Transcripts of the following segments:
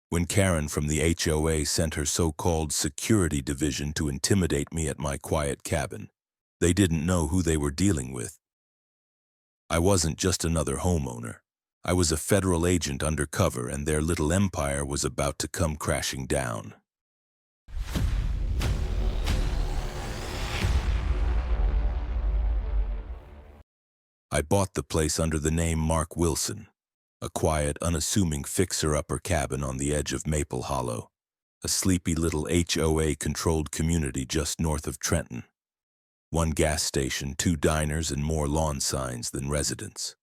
When Karen from the HOA sent her so-called security division to intimidate me at my quiet cabin, they didn't know who they were dealing with. I wasn't just another homeowner. I was a federal agent undercover, and their little empire was about to come crashing down. I bought the place under the name Mark Wilson, a quiet, unassuming fixer-upper cabin on the edge of Maple Hollow, a sleepy little HOA-controlled community just north of Trenton. One gas station, 2 diners, and more lawn signs than residents.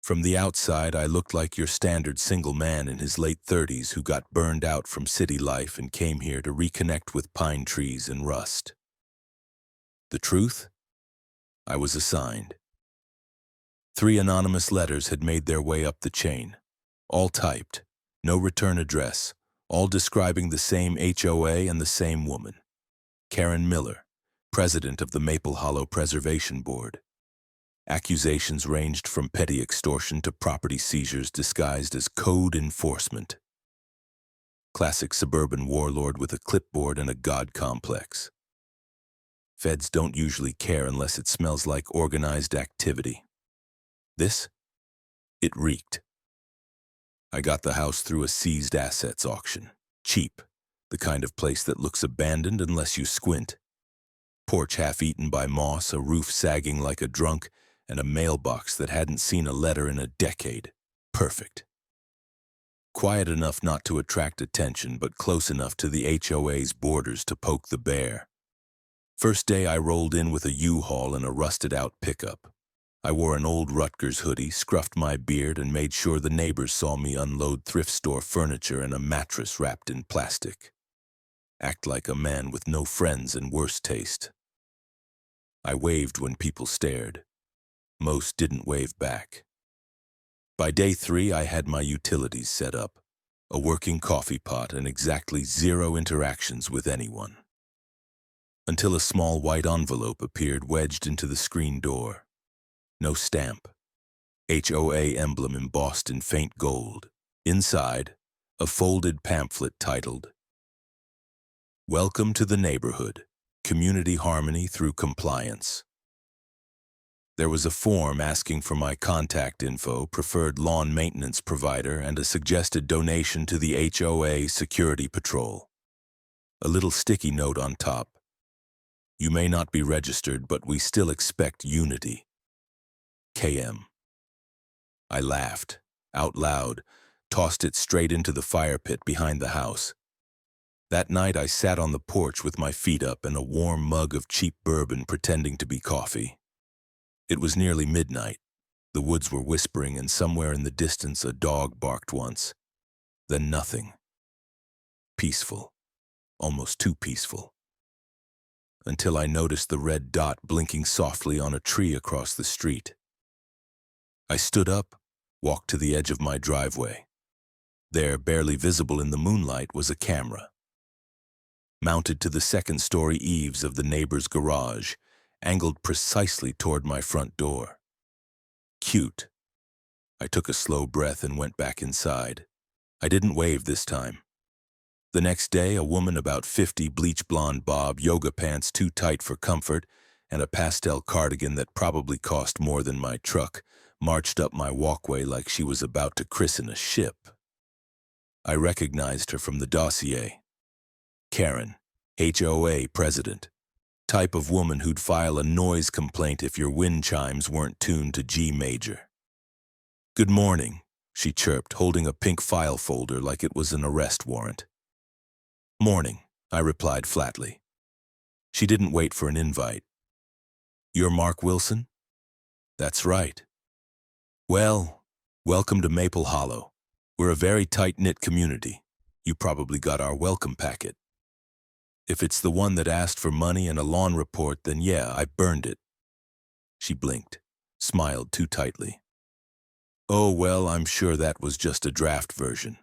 From the outside, I looked like your standard single man in his late 30s who got burned out from city life and came here to reconnect with pine trees and rust. The truth? I was assigned. 3 anonymous letters had made their way up the chain, all typed, no return address, all describing the same HOA and the same woman, Karen Miller, president of the Maple Hollow Preservation Board. Accusations ranged from petty extortion to property seizures disguised as code enforcement. Classic suburban warlord with a clipboard and a god complex. Feds don't usually care unless it smells like organized activity. This? It reeked. I got the house through a seized assets auction. Cheap, the kind of place that looks abandoned unless you squint. Porch half-eaten by moss, a roof sagging like a drunk, and a mailbox that hadn't seen a letter in a decade. Perfect. Quiet enough not to attract attention, but close enough to the HOA's borders to poke the bear. First day I rolled in with a U-Haul and a rusted-out pickup. I wore an old Rutgers hoodie, scruffed my beard, and made sure the neighbors saw me unload thrift store furniture and a mattress wrapped in plastic. Act like a man with no friends and worse taste. I waved when people stared. Most didn't wave back. By day 3, I had my utilities set up, a working coffee pot and exactly 0 interactions with anyone. Until a small white envelope appeared wedged into the screen door. No stamp. HOA emblem embossed in faint gold. Inside, a folded pamphlet titled, "Welcome to the neighborhood. Community harmony through compliance." There was a form asking for my contact info, preferred lawn maintenance provider, and a suggested donation to the HOA Security Patrol. A little sticky note on top. You may not be registered, but we still expect unity. KM. I laughed, out loud, tossed it straight into the fire pit behind the house. That night I sat on the porch with my feet up and a warm mug of cheap bourbon pretending to be coffee. It was nearly midnight. The woods were whispering, and somewhere in the distance a dog barked once. Then nothing. Peaceful. Almost too peaceful. Until I noticed the red dot blinking softly on a tree across the street. I stood up, walked to the edge of my driveway. There, barely visible in the moonlight, was a camera. Mounted to the second-story eaves of the neighbor's garage, angled precisely toward my front door. Cute. I took a slow breath and went back inside. I didn't wave this time. The next day, a woman about 50, bleach blonde bob, yoga pants too tight for comfort, and a pastel cardigan that probably cost more than my truck, marched up my walkway like she was about to christen a ship. I recognized her from the dossier. Karen, HOA president. Type of woman who'd file a noise complaint if your wind chimes weren't tuned to G major. "Good morning," she chirped, holding a pink file folder like it was an arrest warrant. "Morning," I replied flatly. She didn't wait for an invite. "You're Mark Wilson?" "That's right." "Well, welcome to Maple Hollow. We're a very tight-knit community. You probably got our welcome packet. If it's the one that asked for money and a lawn report, then yeah, I burned it." She blinked, smiled too tightly. "Oh, well, I'm sure that was just a draft version.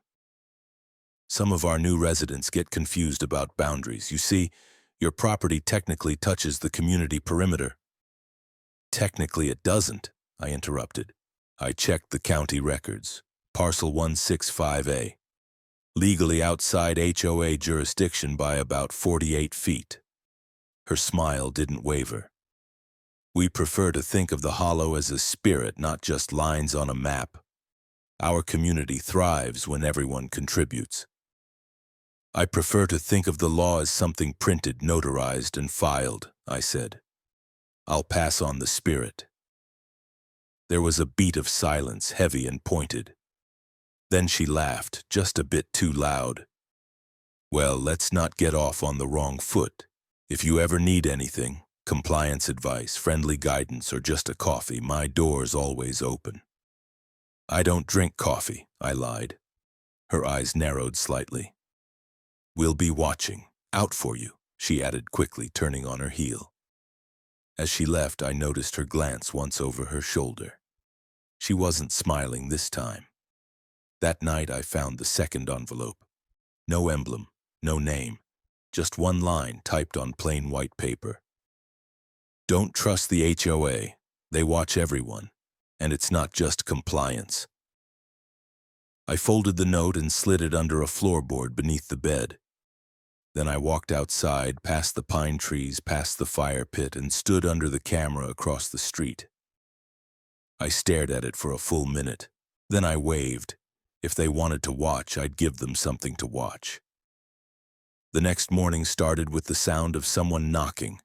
Some of our new residents get confused about boundaries. You see, your property technically touches the community perimeter." "Technically it doesn't," I interrupted. "I checked the county records. Parcel 165A. Legally outside HOA jurisdiction by about 48 feet. Her smile didn't waver. We prefer to think of the hollow as a spirit, not just lines on a map. Our community thrives when everyone contributes. I prefer to think of the law as something printed, notarized, and filed, I said. I'll pass on the spirit. There was a beat of silence, heavy and pointed. Then she laughed, just a bit too loud. Well, let's not get off on the wrong foot. If you ever need anything, compliance advice, friendly guidance, or just a coffee, my door's always open. I don't drink coffee, I lied. Her eyes narrowed slightly. We'll be watching, out for you, she added quickly, turning on her heel. As she left, I noticed her glance once over her shoulder. She wasn't smiling this time. That night I found the second envelope. No emblem, no name, just one line typed on plain white paper. Don't trust the HOA. They watch everyone, and it's not just compliance. I folded the note and slid it under a floorboard beneath the bed. Then I walked outside, past the pine trees, past the fire pit, and stood under the camera across the street. I stared at it for a full minute. Then I waved. If they wanted to watch, I'd give them something to watch. The next morning started with the sound of someone knocking.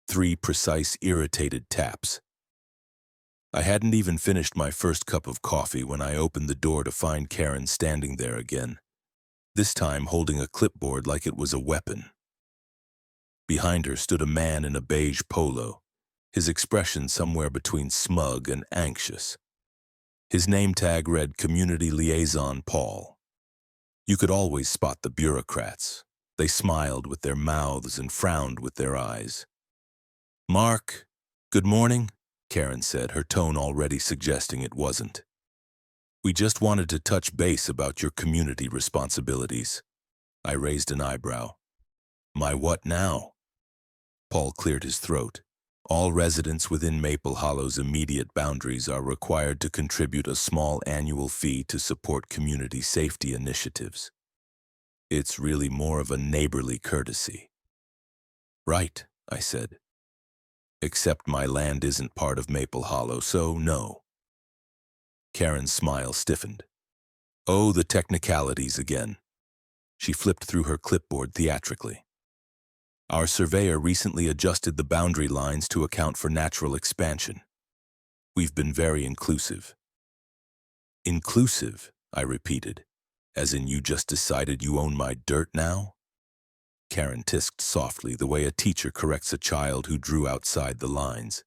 3 precise, irritated taps. I hadn't even finished my first cup of coffee when I opened the door to find Karen standing there again, this time holding a clipboard like it was a weapon. Behind her stood a man in a beige polo, his expression somewhere between smug and anxious. His name tag read Community Liaison Paul. You could always spot the bureaucrats. They smiled with their mouths and frowned with their eyes. "Mark, good morning," Karen said, her tone already suggesting it wasn't. "We just wanted to touch base about your community responsibilities." I raised an eyebrow. "My what now?" Paul cleared his throat. "All residents within Maple Hollow's immediate boundaries are required to contribute a small annual fee to support community safety initiatives. It's really more of a neighborly courtesy." "Right," I said. "Except my land isn't part of Maple Hollow, so no." Karen's smile stiffened. "Oh, the technicalities again." She flipped through her clipboard theatrically. "Our surveyor recently adjusted the boundary lines to account for natural expansion. We've been very inclusive." "Inclusive," I repeated, "as in you just decided you own my dirt now?" Karen tisked softly, the way a teacher corrects a child who drew outside the lines.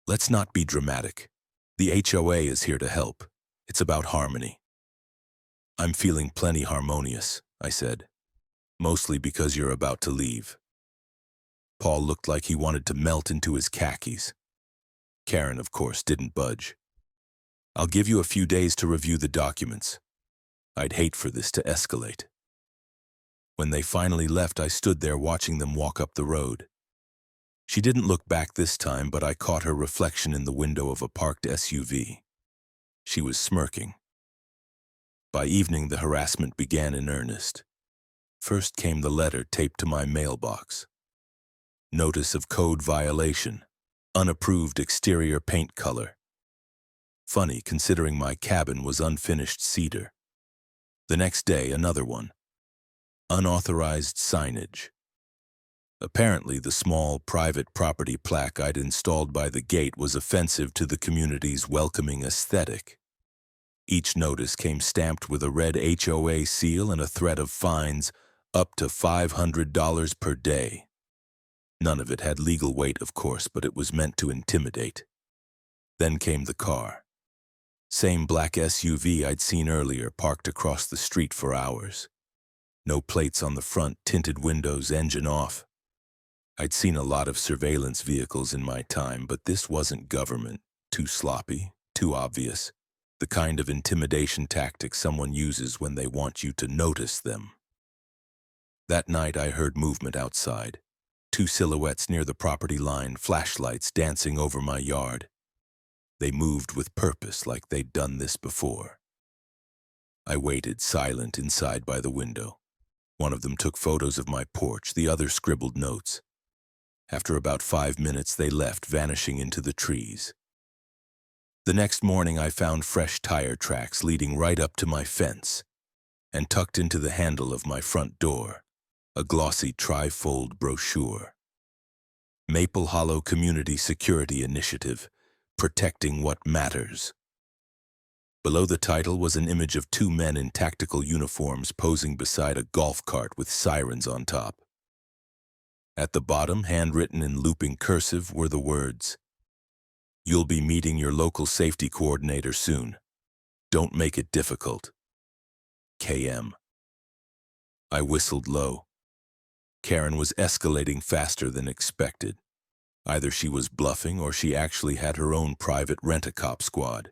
"Let's not be dramatic. The HOA is here to help. It's about harmony." "I'm feeling plenty harmonious," I said. "Mostly because you're about to leave." Paul looked like he wanted to melt into his khakis. Karen, of course, didn't budge. "I'll give you a few days to review the documents. I'd hate for this to escalate." When they finally left, I stood there watching them walk up the road. She didn't look back this time, but I caught her reflection in the window of a parked SUV. She was smirking. By evening, the harassment began in earnest. First came the letter taped to my mailbox. Notice of code violation. Unapproved exterior paint color. Funny, considering my cabin was unfinished cedar. The next day, another one. Unauthorized signage. Apparently, the small, private property plaque I'd installed by the gate was offensive to the community's welcoming aesthetic. Each notice came stamped with a red HOA seal and a threat of fines up to $500 per day. None of it had legal weight, of course, but it was meant to intimidate. Then came the car. Same black SUV I'd seen earlier, parked across the street for hours. No plates on the front, tinted windows, engine off. I'd seen a lot of surveillance vehicles in my time, but this wasn't government. Too sloppy, too obvious. The kind of intimidation tactic someone uses when they want you to notice them. That night I heard movement outside. 2 silhouettes near the property line, flashlights dancing over my yard. They moved with purpose, like they'd done this before. I waited, silent, inside by the window. One of them took photos of my porch, the other scribbled notes. After about 5 minutes, they left, vanishing into the trees. The next morning, I found fresh tire tracks leading right up to my fence, and tucked into the handle of my front door, a glossy tri-fold brochure. Maple Hollow Community Security Initiative, Protecting What Matters. Below the title was an image of 2 men in tactical uniforms posing beside a golf cart with sirens on top. At the bottom, handwritten in looping cursive, were the words, "You'll be meeting your local safety coordinator soon. Don't make it difficult. KM." I whistled low. Karen was escalating faster than expected. Either she was bluffing or she actually had her own private rent-a-cop squad.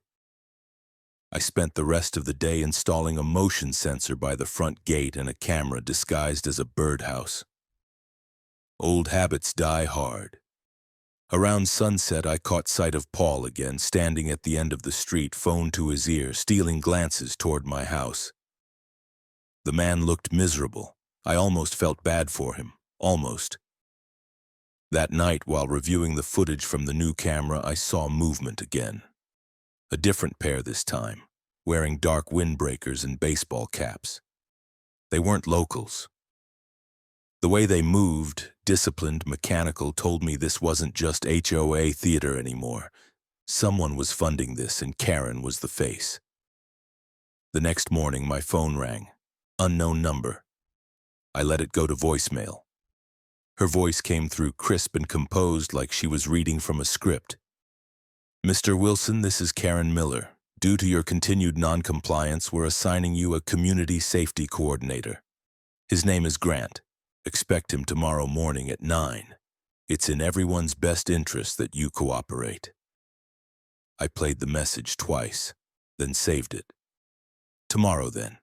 I spent the rest of the day installing a motion sensor by the front gate and a camera disguised as a birdhouse. Old habits die hard. Around sunset, I caught sight of Paul again, standing at the end of the street, phone to his ear, stealing glances toward my house. The man looked miserable. I almost felt bad for him. Almost. That night, while reviewing the footage from the new camera, I saw movement again. A different pair this time, wearing dark windbreakers and baseball caps. They weren't locals. The way they moved, disciplined, mechanical, told me this wasn't just HOA theater anymore. Someone was funding this, and Karen was the face. The next morning, my phone rang. Unknown number. I let it go to voicemail. Her voice came through crisp and composed, like she was reading from a script. "Mr. Wilson, this is Karen Miller. Due to your continued non-compliance, we're assigning you a community safety coordinator. His name is Grant. Expect him tomorrow morning at 9. It's in everyone's best interest that you cooperate." I played the message twice, then saved it. Tomorrow, then.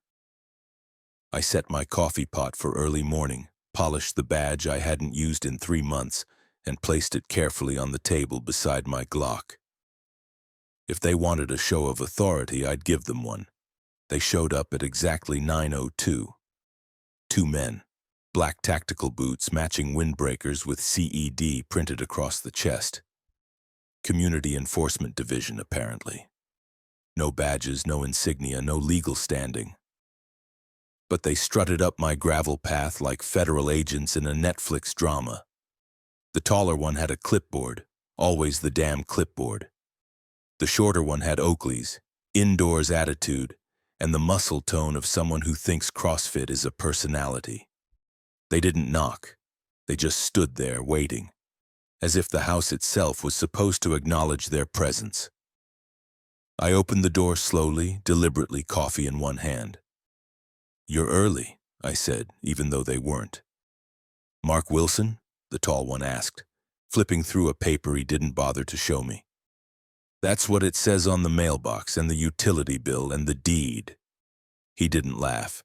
I set my coffee pot for early morning, polished the badge I hadn't used in 3 months, and placed it carefully on the table beside my Glock. If they wanted a show of authority, I'd give them one. They showed up at exactly 9:02. 2 men, black tactical boots matching windbreakers with CED printed across the chest. Community Enforcement Division, apparently. No badges, no insignia, no legal standing. But they strutted up my gravel path like federal agents in a Netflix drama. The taller one had a clipboard, always the damn clipboard. The shorter one had Oakley's, indoors attitude, and the muscle tone of someone who thinks CrossFit is a personality. They didn't knock. They just stood there waiting, as if the house itself was supposed to acknowledge their presence. I opened the door slowly, deliberately, coffee in one hand. "You're early," I said, even though they weren't. "Mark Wilson?" the tall one asked, flipping through a paper he didn't bother to show me. "That's what it says on the mailbox and the utility bill and the deed." He didn't laugh.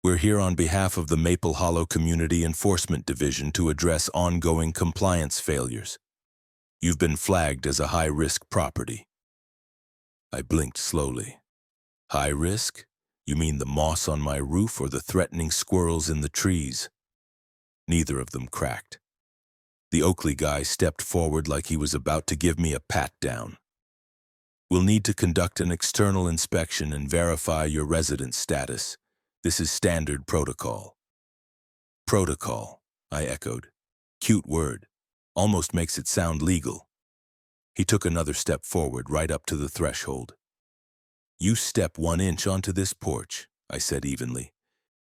"We're here on behalf of the Maple Hollow Community Enforcement Division to address ongoing compliance failures. You've been flagged as a high-risk property." I blinked slowly. "High risk? You mean the moss on my roof or the threatening squirrels in the trees?" Neither of them cracked. The Oakley guy stepped forward like he was about to give me a pat-down. "We'll need to conduct an external inspection and verify your residence status. This is standard protocol." "Protocol," I echoed. Cute word. Almost makes it sound legal. He took another step forward, right up to the threshold. "You step 1 inch onto this porch," I said evenly,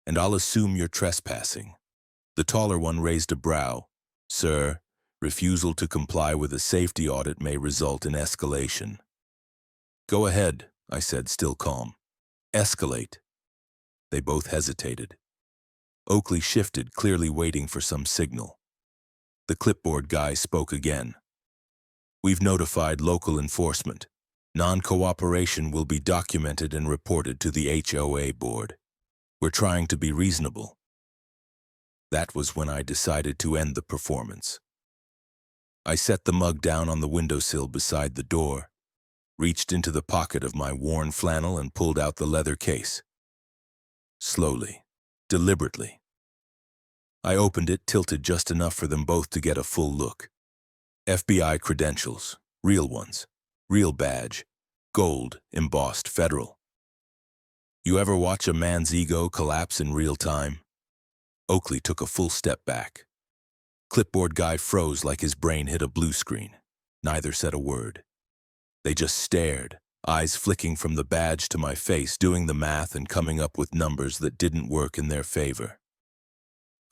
"and I'll assume you're trespassing." The taller one raised a brow. "Sir, refusal to comply with a safety audit may result in escalation." "Go ahead," I said, still calm. "Escalate." They both hesitated. Oakley shifted, clearly waiting for some signal. The clipboard guy spoke again. "We've notified local enforcement. Non-cooperation will be documented and reported to the HOA board. We're trying to be reasonable." That was when I decided to end the performance. I set the mug down on the windowsill beside the door. reached into the pocket of my worn flannel and pulled out the leather case. Slowly, deliberately. I opened it, tilted just enough for them both to get a full look. FBI credentials, real ones, real badge, gold, embossed federal. You ever watch a man's ego collapse in real time? Oakley took a full step back. Clipboard guy froze like his brain hit a blue screen. Neither said a word. They just stared, eyes flicking from the badge to my face, doing the math and coming up with numbers that didn't work in their favor.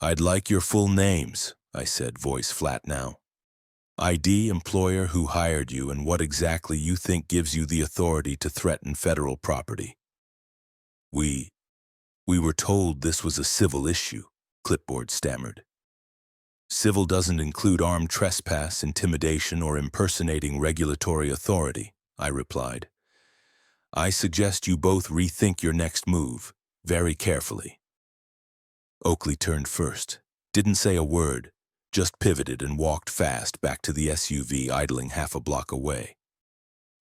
I'd like your full names, I said, voice flat now. ID, employer, who hired you, and what exactly you think gives you the authority to threaten federal property. We were told this was a civil issue, Clipboard stammered. Civil doesn't include armed trespass, intimidation, or impersonating regulatory authority, I replied. I suggest you both rethink your next move, very carefully. Oakley turned first, didn't say a word, just pivoted and walked fast back to the SUV idling half a block away.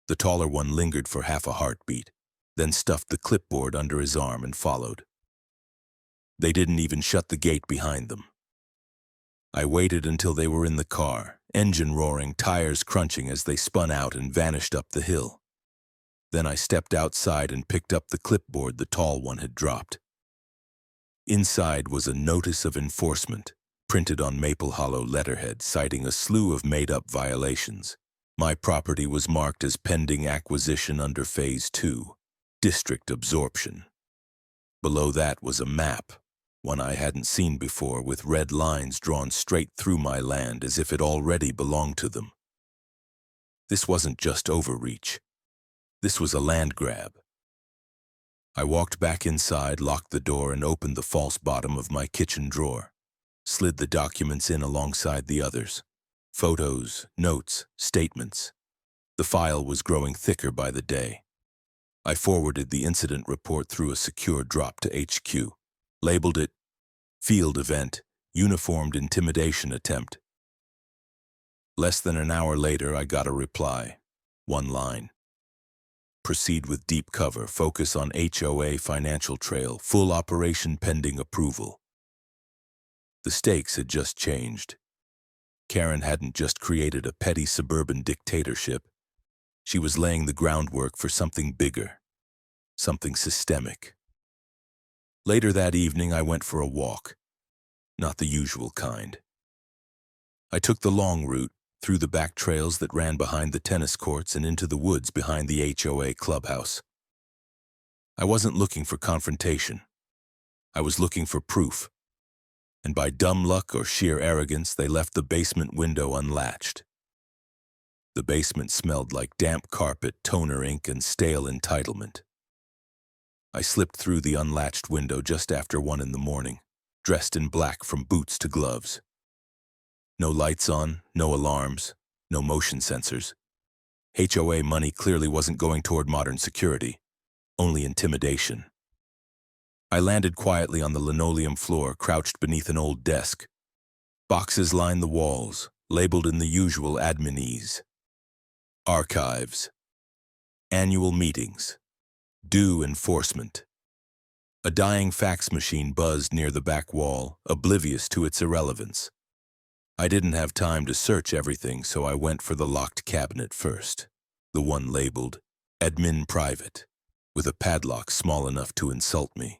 The taller one lingered for half a heartbeat, then stuffed the clipboard under his arm and followed. They didn't even shut the gate behind them. I waited until they were in the car, engine roaring, tires crunching as they spun out and vanished up the hill. Then I stepped outside and picked up the clipboard the tall one had dropped. Inside was a notice of enforcement, printed on maple hollow letterhead, citing a slew of made-up violations. My property was marked as pending acquisition under Phase 2, district absorption. Below that was a map, one I hadn't seen before, with red lines drawn straight through my land as if it already belonged to them. This wasn't just overreach. This was a land grab. I walked back inside, locked the door, and opened the false bottom of my kitchen drawer. Slid the documents in alongside the others. Photos, notes, statements. The file was growing thicker by the day. I forwarded the incident report through a secure drop to HQ. Labeled it, Field Event, Uniformed Intimidation Attempt. Less than an hour later, I got a reply. One line. Proceed with deep cover, focus on HOA financial trail, full operation pending approval. The stakes had just changed. Karen hadn't just created a petty suburban dictatorship. She was laying the groundwork for something bigger, something systemic. Later that evening, I went for a walk. Not the usual kind. I took the long route, through the back trails that ran behind the tennis courts and into the woods behind the HOA clubhouse. I wasn't looking for confrontation. I was looking for proof. And by dumb luck or sheer arrogance, they left the basement window unlatched. The basement smelled like damp carpet, toner ink, and stale entitlement. I slipped through the unlatched window just after 1 in the morning, dressed in black from boots to gloves. No lights on, no alarms, no motion sensors. HOA money clearly wasn't going toward modern security, only intimidation. I landed quietly on the linoleum floor, crouched beneath an old desk. Boxes lined the walls, labeled in the usual adminese. Archives. Annual meetings. Due enforcement. A dying fax machine buzzed near the back wall, oblivious to its irrelevance. I didn't have time to search everything, so I went for the locked cabinet first, the one labeled Admin Private, with a padlock small enough to insult me.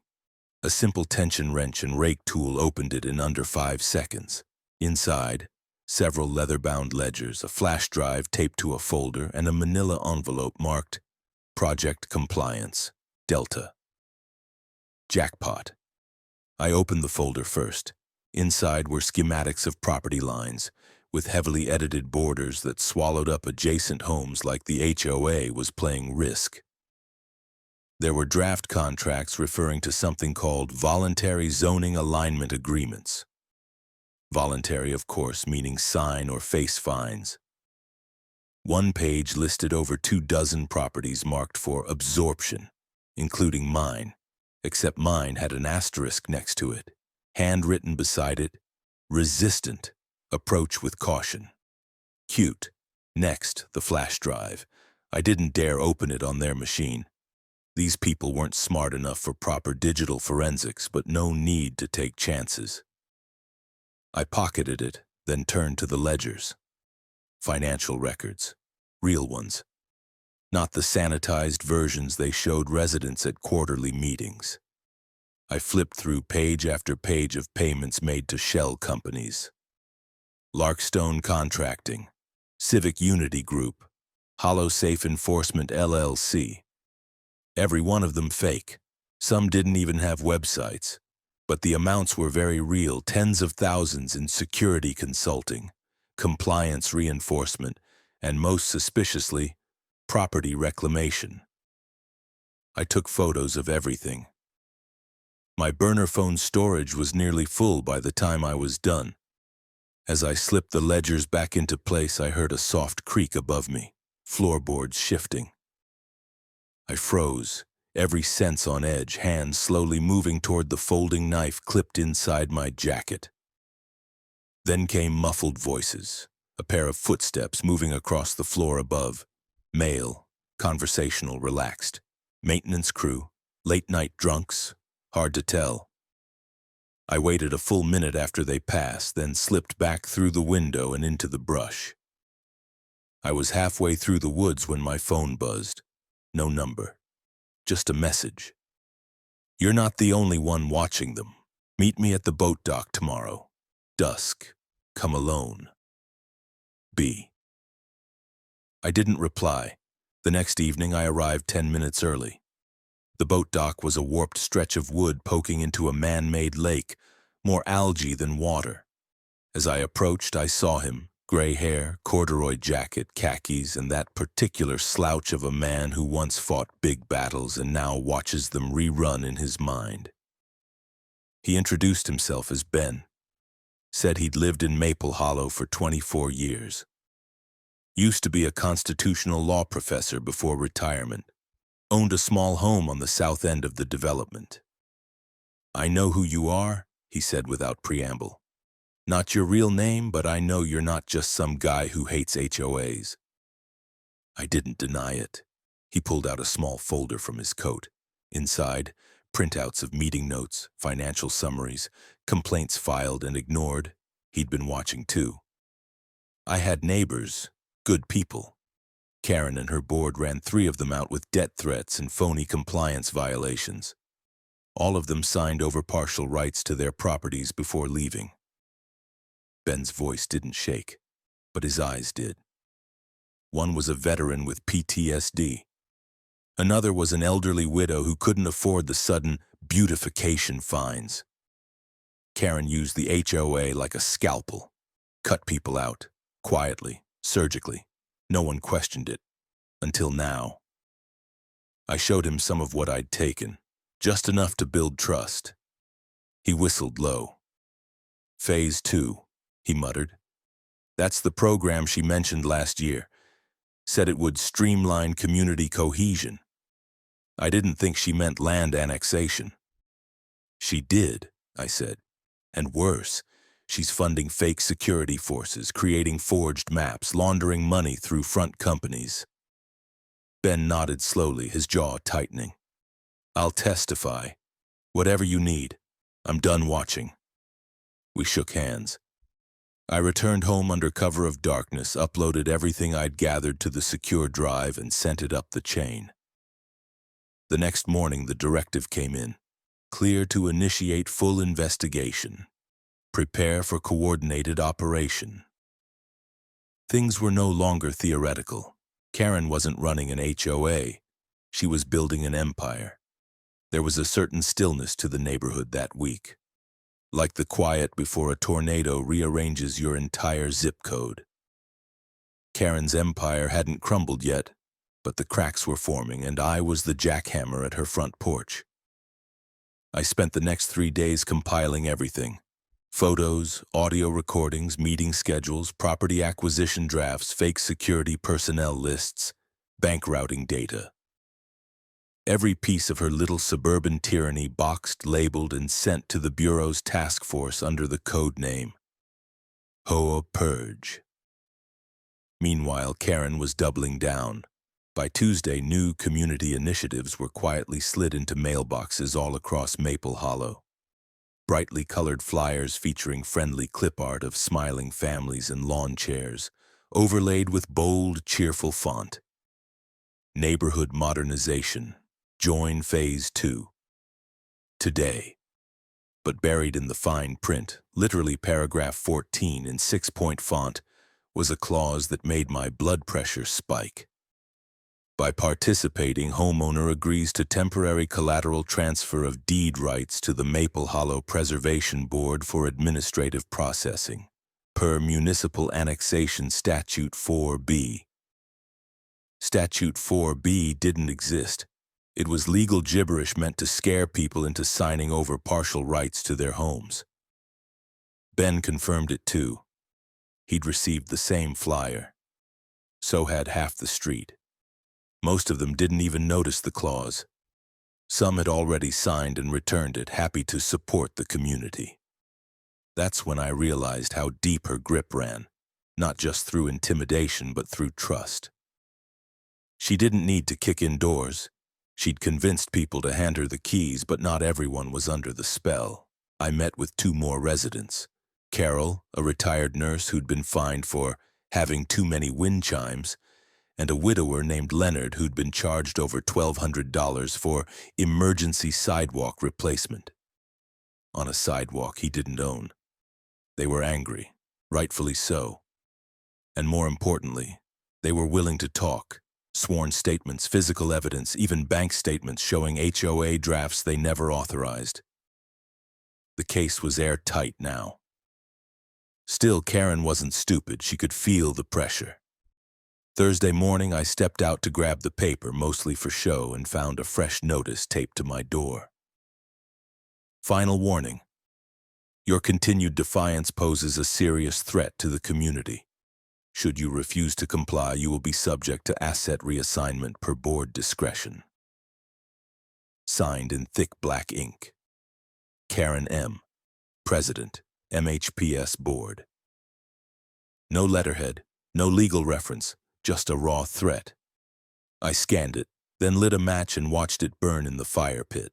A simple tension wrench and rake tool opened it in under 5 seconds. Inside, several leather-bound ledgers, a flash drive taped to a folder, and a manila envelope marked Project Compliance, Delta. Jackpot. I opened the folder first. Inside were schematics of property lines, with heavily edited borders that swallowed up adjacent homes like the HOA was playing Risk. There were draft contracts referring to something called voluntary zoning alignment agreements. Voluntary, of course, meaning sign or face fines. One page listed over 24 properties marked for absorption, including mine, except mine had an asterisk next to it. Handwritten beside it, resistant, approach with caution. Cute. Next, the flash drive, I didn't dare open it on their machine. These people weren't smart enough for proper digital forensics, but no need to take chances. I pocketed it, then turned to the ledgers. Financial records. Real ones. Not the sanitized versions they showed residents at quarterly meetings. I flipped through page after page of payments made to shell companies. Larkstone Contracting, Civic Unity Group, Hollow Safe Enforcement LLC. Every one of them fake. Some didn't even have websites. But the amounts were very real, tens of thousands in security consulting, compliance reinforcement, and most suspiciously, property reclamation. I took photos of everything. My burner phone storage was nearly full by the time I was done. As I slipped the ledgers back into place, I heard a soft creak above me, floorboards shifting. I froze, every sense on edge, hands slowly moving toward the folding knife clipped inside my jacket. Then came muffled voices, a pair of footsteps moving across the floor above. Male, conversational, relaxed. Maintenance crew, late-night drunks, hard to tell. I waited a full minute after they passed, then slipped back through the window and into the brush. I was halfway through the woods when my phone buzzed. No number. Just a message. You're not the only one watching them. Meet me at the boat dock tomorrow. Dusk. Come alone. B. I didn't reply. The next evening I arrived 10 minutes early. The boat dock was a warped stretch of wood poking into a man-made lake, more algae than water. As I approached, I saw him, gray hair, corduroy jacket, khakis, and that particular slouch of a man who once fought big battles and now watches them rerun in his mind. He introduced himself as Ben. Said he'd lived in Maple Hollow for 24 years. Used to be a constitutional law professor before retirement. Owned a small home on the south end of the development. I know who you are, he said without preamble. Not your real name, but I know you're not just some guy who hates HOAs. I didn't deny it. He pulled out a small folder from his coat. Inside, printouts of meeting notes, financial summaries, complaints filed and ignored. He'd been watching too. I had neighbors, good people. Karen and her board ran 3 of them out with debt threats and phony compliance violations. All of them signed over partial rights to their properties before leaving. Ben's voice didn't shake, but his eyes did. One was a veteran with PTSD. Another was an elderly widow who couldn't afford the sudden beautification fines. Karen used the HOA like a scalpel, cut people out, quietly, surgically. No one questioned it, until now. I showed him some of what I'd taken, just enough to build trust. He whistled low. Phase 2, he muttered. That's the program she mentioned last year. Said it would streamline community cohesion. I didn't think she meant land annexation. She did, I said. And worse, she's funding fake security forces, creating forged maps, laundering money through front companies. Ben nodded slowly, his jaw tightening. I'll testify. Whatever you need. I'm done watching. We shook hands. I returned home under cover of darkness, uploaded everything I'd gathered to the secure drive, and sent it up the chain. The next morning, the directive came in. Clear to initiate full investigation. Prepare for coordinated operation. Things were no longer theoretical. Karen wasn't running an HOA. She was building an empire. There was a certain stillness to the neighborhood that week. Like the quiet before a tornado rearranges your entire zip code. Karen's empire hadn't crumbled yet, but the cracks were forming, and I was the jackhammer at her front porch. I spent the next 3 days compiling everything. Photos, audio recordings, meeting schedules, property acquisition drafts, fake security personnel lists, bank routing data. Every piece of her little suburban tyranny boxed, labeled, and sent to the Bureau's task force under the code name HOA Purge. Meanwhile, Karen was doubling down. By Tuesday, new community initiatives were quietly slid into mailboxes all across Maple Hollow. Brightly colored flyers featuring friendly clip art of smiling families and lawn chairs, overlaid with bold, cheerful font. Neighborhood modernization. Join Phase 2. Today. But buried in the fine print, literally paragraph 14 in 6-point font, was a clause that made my blood pressure spike. By participating, homeowner agrees to temporary collateral transfer of deed rights to the Maple Hollow Preservation Board for administrative processing, per Municipal Annexation Statute 4B. Statute 4B didn't exist. It was legal gibberish meant to scare people into signing over partial rights to their homes. Ben confirmed it too. He'd received the same flyer. So had half the street. Most of them didn't even notice the clause. Some had already signed and returned it, happy to support the community. That's when I realized how deep her grip ran, not just through intimidation but through trust. She didn't need to kick in doors. She'd convinced people to hand her the keys, but not everyone was under the spell. I met with 2 more residents. Carol, a retired nurse who'd been fined for having too many wind chimes, and a widower named Leonard who'd been charged over $1,200 for emergency sidewalk replacement. On a sidewalk he didn't own. They were angry, rightfully so. And more importantly, they were willing to talk. Sworn statements, physical evidence, even bank statements showing HOA drafts they never authorized. The case was airtight now. Still, Karen wasn't stupid. She could feel the pressure. Thursday morning, I stepped out to grab the paper, mostly for show, and found a fresh notice taped to my door. Final warning. Your continued defiance poses a serious threat to the community. Should you refuse to comply, you will be subject to asset reassignment per board discretion. Signed in thick black ink. Karen M., President, MHPS Board. No letterhead, no legal reference, just a raw threat. I scanned it, then lit a match and watched it burn in the fire pit.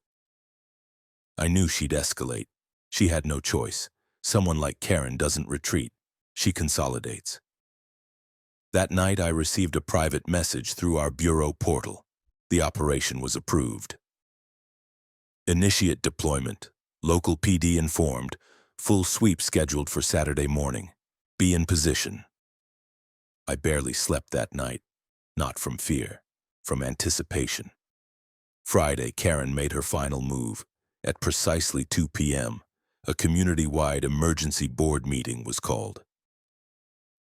I knew she'd escalate. She had no choice. Someone like Karen doesn't retreat. She consolidates. That night, I received a private message through our bureau portal. The operation was approved. Initiate deployment. Local PD informed. Full sweep scheduled for Saturday morning. Be in position. I barely slept that night. Not from fear, from anticipation. Friday, Karen made her final move. At precisely 2 p.m., a community-wide emergency board meeting was called.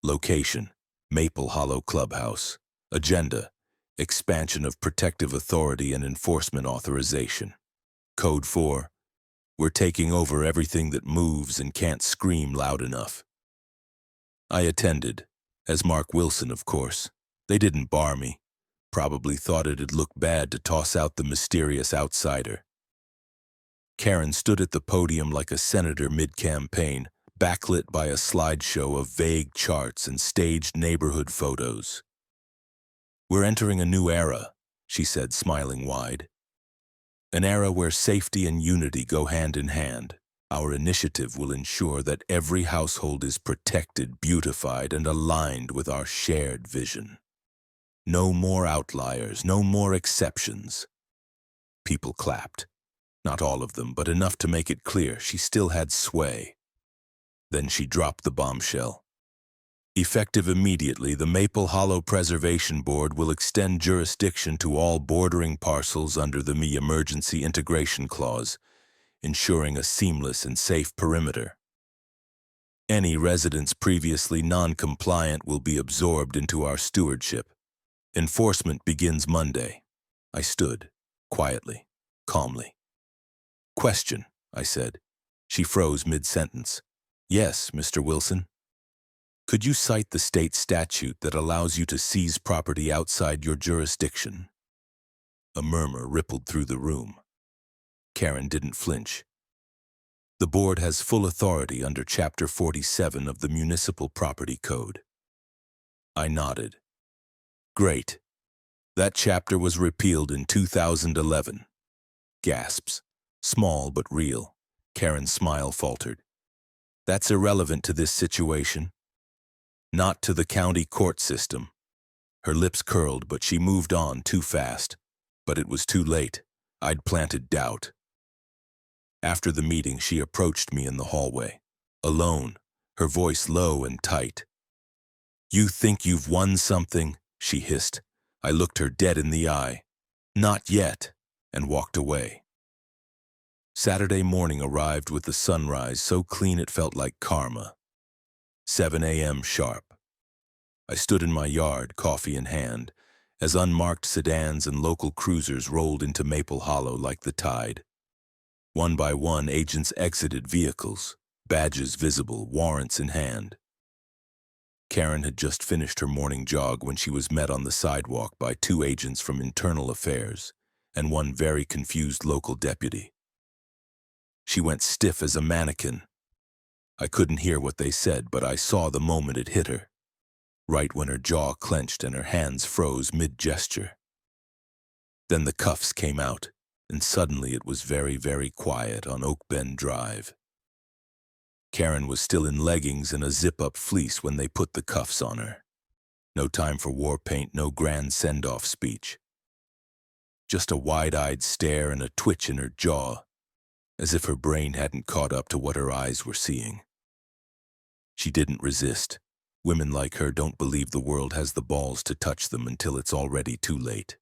Location: Maple Hollow Clubhouse. Agenda: expansion of protective authority and enforcement authorization. Code 4: we're taking over everything that moves and can't scream loud enough. I attended, as Mark Wilson, of course. They didn't bar me. Probably thought it'd look bad to toss out the mysterious outsider. Karen stood at the podium like a senator mid-campaign, backlit by a slideshow of vague charts and staged neighborhood photos. We're entering a new era, she said, smiling wide. An era where safety and unity go hand in hand. Our initiative will ensure that every household is protected, beautified, and aligned with our shared vision. No more outliers, no more exceptions. People clapped. Not all of them, but enough to make it clear she still had sway. Then she dropped the bombshell. Effective immediately, the Maple Hollow Preservation Board will extend jurisdiction to all bordering parcels under the ME Emergency Integration Clause, ensuring a seamless and safe perimeter. Any residents previously non-compliant will be absorbed into our stewardship. Enforcement begins Monday. I stood, quietly, calmly. Question, I said. She froze mid-sentence. Yes, Mr. Wilson. Could you cite the state statute that allows you to seize property outside your jurisdiction? A murmur rippled through the room. Karen didn't flinch. The board has full authority under Chapter 47 of the Municipal Property Code. I nodded. Great. That chapter was repealed in 2011. Gasps. Small but real. Karen's smile faltered. That's irrelevant to this situation. Not to the county court system. Her lips curled, but she moved on too fast. But it was too late. I'd planted doubt. After the meeting, she approached me in the hallway. Alone, her voice low and tight. "You think you've won something?" she hissed. I looked her dead in the eye. "Not yet," and walked away. Saturday morning arrived with the sunrise so clean it felt like karma. 7 a.m. sharp. I stood in my yard, coffee in hand, as unmarked sedans and local cruisers rolled into Maple Hollow like the tide. One by one, agents exited vehicles, badges visible, warrants in hand. Karen had just finished her morning jog when she was met on the sidewalk by 2 agents from Internal Affairs and 1 very confused local deputy. She went stiff as a mannequin. I couldn't hear what they said, but I saw the moment it hit her, right when her jaw clenched and her hands froze mid-gesture. Then the cuffs came out, and suddenly it was very, very quiet on Oak Bend Drive. Karen was still in leggings and a zip-up fleece when they put the cuffs on her. No time for war paint, no grand send-off speech. Just a wide-eyed stare and a twitch in her jaw, as if her brain hadn't caught up to what her eyes were seeing. She didn't resist. Women like her don't believe the world has the balls to touch them until it's already too late.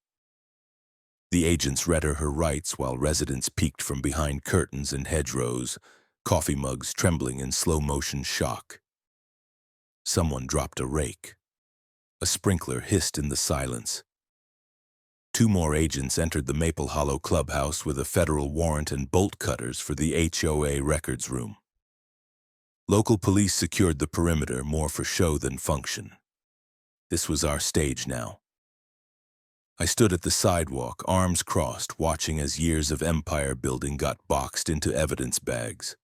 The agents read her rights while residents peeked from behind curtains and hedgerows, coffee mugs trembling in slow-motion shock. Someone dropped a rake. A sprinkler hissed in the silence. 2 more agents entered the Maple Hollow clubhouse with a federal warrant and bolt cutters for the HOA records room. Local police secured the perimeter more for show than function. This was our stage now. I stood at the sidewalk, arms crossed, watching as years of empire building got boxed into evidence bags.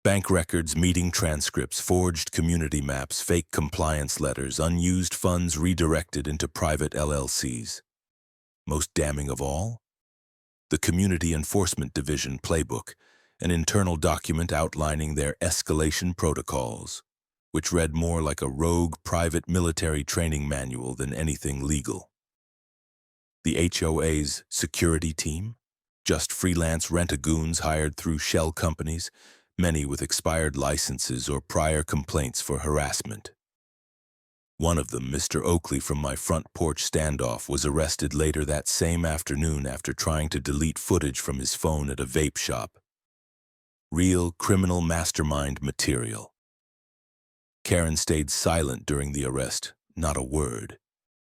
Bank records, meeting transcripts, forged community maps, fake compliance letters, unused funds redirected into private LLCs. Most damning of all? The Community Enforcement Division playbook, an internal document outlining their escalation protocols, which read more like a rogue private military training manual than anything legal. The HOA's security team? Just freelance rent-a-goons hired through shell companies, many with expired licenses or prior complaints for harassment. One of them, Mr. Oakley from my front porch standoff, was arrested later that same afternoon after trying to delete footage from his phone at a vape shop. Real criminal mastermind material. Karen stayed silent during the arrest, not a word.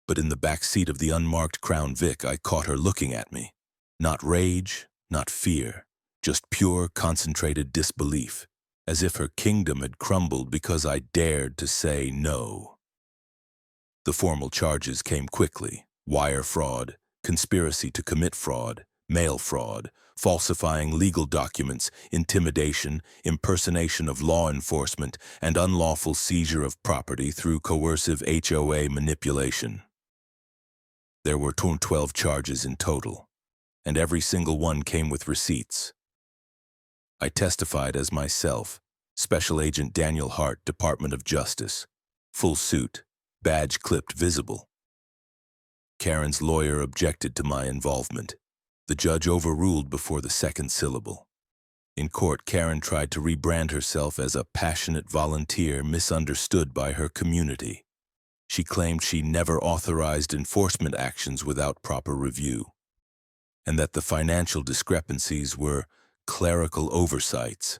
But in the back seat of the unmarked Crown Vic, I caught her looking at me. Not rage, not fear. Just pure, concentrated disbelief, as if her kingdom had crumbled because I dared to say no. The formal charges came quickly: wire fraud, conspiracy to commit fraud, mail fraud, falsifying legal documents, intimidation, impersonation of law enforcement, and unlawful seizure of property through coercive HOA manipulation. There were 12 charges in total, and every single one came with receipts. I testified as myself, Special Agent Daniel Hart, Department of Justice. Full suit, badge clipped visible. Karen's lawyer objected to my involvement. The judge overruled before the second syllable. In court, Karen tried to rebrand herself as a passionate volunteer misunderstood by her community. She claimed she never authorized enforcement actions without proper review, and that the financial discrepancies were clerical oversights.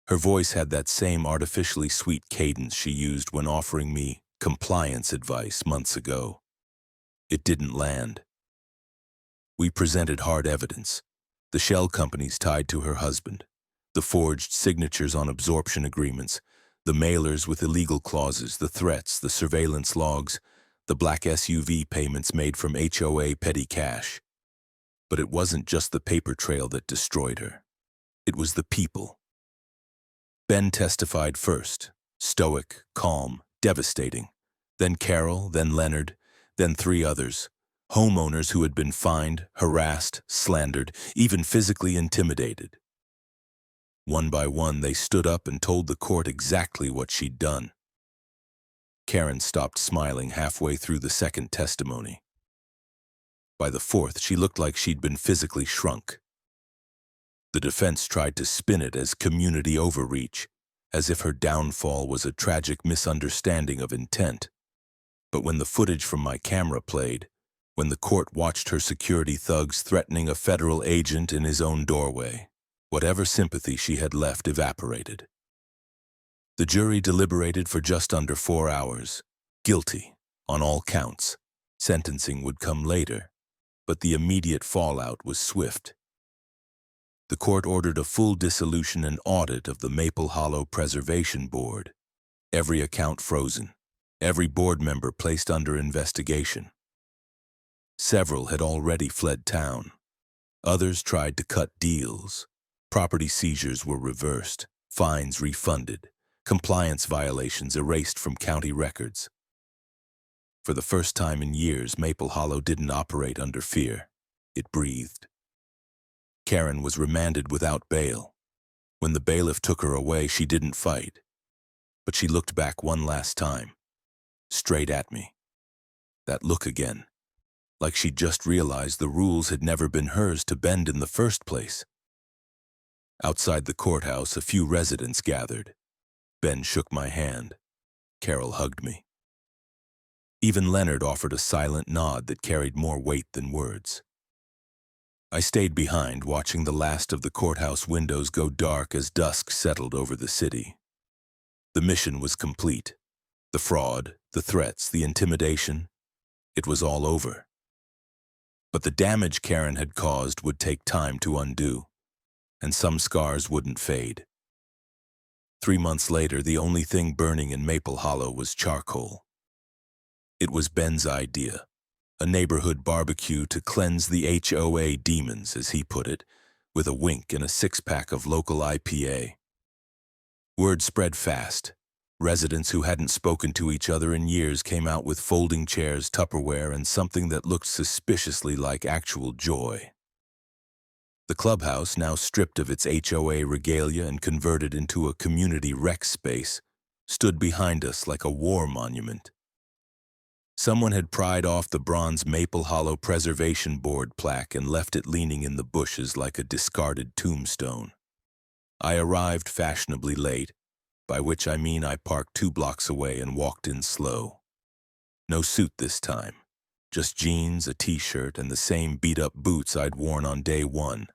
Her voice had that same artificially sweet cadence she used when offering me compliance advice months ago. It didn't land. We presented hard evidence: the shell companies tied to her husband, the forged signatures on absorption agreements, the mailers with illegal clauses, the threats, the surveillance logs, the black SUV payments made from HOA petty cash. But it wasn't just the paper trail that destroyed her. It was the people. Ben testified first, stoic, calm, devastating. Then Carol, then Leonard, Then 3 others, homeowners who had been fined, harassed, slandered, even physically intimidated. One by one, they stood up and told the court exactly what she'd done. Karen stopped smiling halfway through the second testimony. By the fourth, she looked like she'd been physically shrunk. The defense tried to spin it as community overreach, as if her downfall was a tragic misunderstanding of intent. But when the footage from my camera played, when the court watched her security thugs threatening a federal agent in his own doorway, whatever sympathy she had left evaporated. The jury deliberated for just under 4 hours. Guilty, on all counts. Sentencing would come later, but the immediate fallout was swift. The court ordered a full dissolution and audit of the Maple Hollow Preservation Board. Every account frozen, every board member placed under investigation. Several had already fled town. Others tried to cut deals. Property seizures were reversed, fines refunded, compliance violations erased from county records. For the first time in years, Maple Hollow didn't operate under fear. It breathed. Karen was remanded without bail. When the bailiff took her away, she didn't fight. But she looked back one last time, straight at me. That look again, like she'd just realized the rules had never been hers to bend in the first place. Outside the courthouse, a few residents gathered. Ben shook my hand. Carol hugged me. Even Leonard offered a silent nod that carried more weight than words. I stayed behind, watching the last of the courthouse windows go dark as dusk settled over the city. The mission was complete. The fraud, the threats, the intimidation, it was all over. But the damage Karen had caused would take time to undo, and some scars wouldn't fade. 3 months later, the only thing burning in Maple Hollow was charcoal. It was Ben's idea. A neighborhood barbecue to cleanse the HOA demons, as he put it, with a wink and a 6-pack of local IPA. Word spread fast. Residents who hadn't spoken to each other in years came out with folding chairs, Tupperware, and something that looked suspiciously like actual joy. The clubhouse, now stripped of its HOA regalia and converted into a community rec space, stood behind us like a war monument. Someone had pried off the bronze Maple Hollow Preservation Board plaque and left it leaning in the bushes like a discarded tombstone. I arrived fashionably late, by which I mean I parked 2 blocks away and walked in slow. No suit this time, just jeans, a t-shirt, and the same beat-up boots I'd worn on day 1.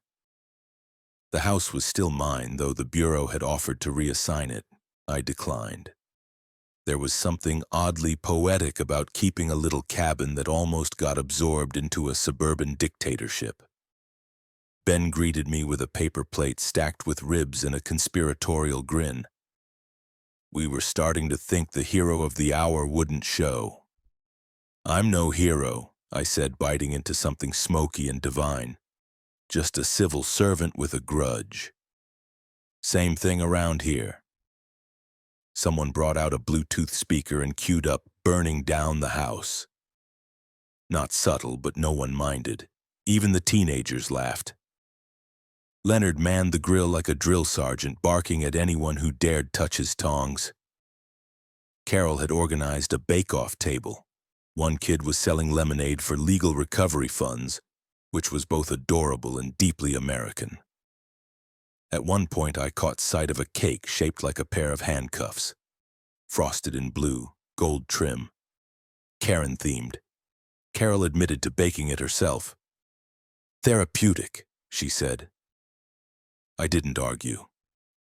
The house was still mine, though the bureau had offered to reassign it. I declined. There was something oddly poetic about keeping a little cabin that almost got absorbed into a suburban dictatorship. Ben greeted me with a paper plate stacked with ribs and a conspiratorial grin. We were starting to think the hero of the hour wouldn't show. "I'm no hero," I said, biting into something smoky and divine. "Just a civil servant with a grudge. Same thing around here." Someone brought out a Bluetooth speaker and queued up "Burning Down the House." Not subtle, but no one minded. Even the teenagers laughed. Leonard manned the grill like a drill sergeant, barking at anyone who dared touch his tongs. Carol had organized a bake-off table. One kid was selling lemonade for legal recovery funds, which was both adorable and deeply American. At one point, I caught sight of a cake shaped like a pair of handcuffs, frosted in blue, gold trim, Karen-themed. Carol admitted to baking it herself. "Therapeutic," she said. I didn't argue.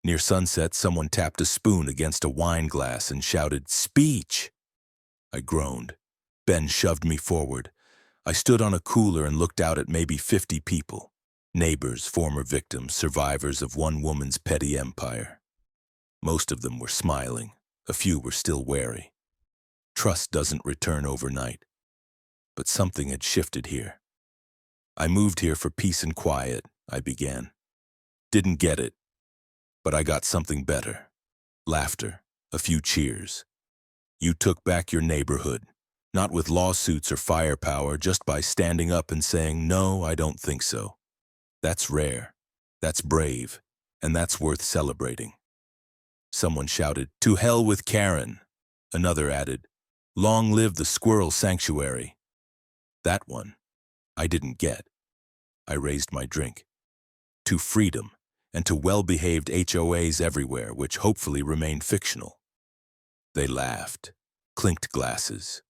Near sunset, someone tapped a spoon against a wine glass and shouted, "Speech!" I groaned. Ben shoved me forward. I stood on a cooler and looked out at maybe 50 people. Neighbors, former victims, survivors of one woman's petty empire. Most of them were smiling. A few were still wary. Trust doesn't return overnight. But something had shifted here. "I moved here for peace and quiet," I began. "Didn't get it. But I got something better. Laughter, a few cheers. You took back your neighborhood. Not with lawsuits or firepower, just by standing up and saying, "No, I don't think so." That's rare. That's brave. And that's worth celebrating. Someone shouted, "To hell with Karen." Another added, "Long live the squirrel sanctuary." That one I didn't get. I raised my drink. To freedom, and to well-behaved HOAs everywhere, which hopefully remain fictional. They laughed, clinked glasses.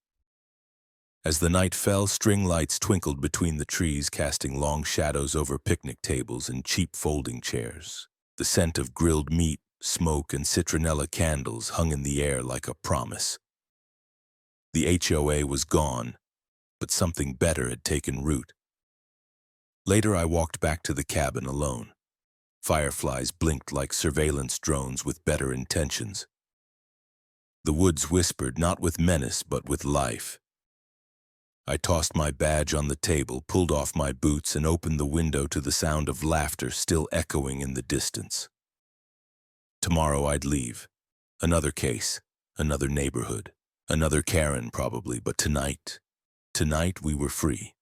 As the night fell, string lights twinkled between the trees, casting long shadows over picnic tables and cheap folding chairs. The scent of grilled meat, smoke, and citronella candles hung in the air like a promise. The HOA was gone, but something better had taken root. Later, I walked back to the cabin alone. Fireflies blinked like surveillance drones with better intentions. The woods whispered, not with menace, but with life. I tossed my badge on the table, pulled off my boots, and opened the window to the sound of laughter still echoing in the distance. Tomorrow I'd leave. Another case, another neighborhood, another Karen probably, but tonight we were free.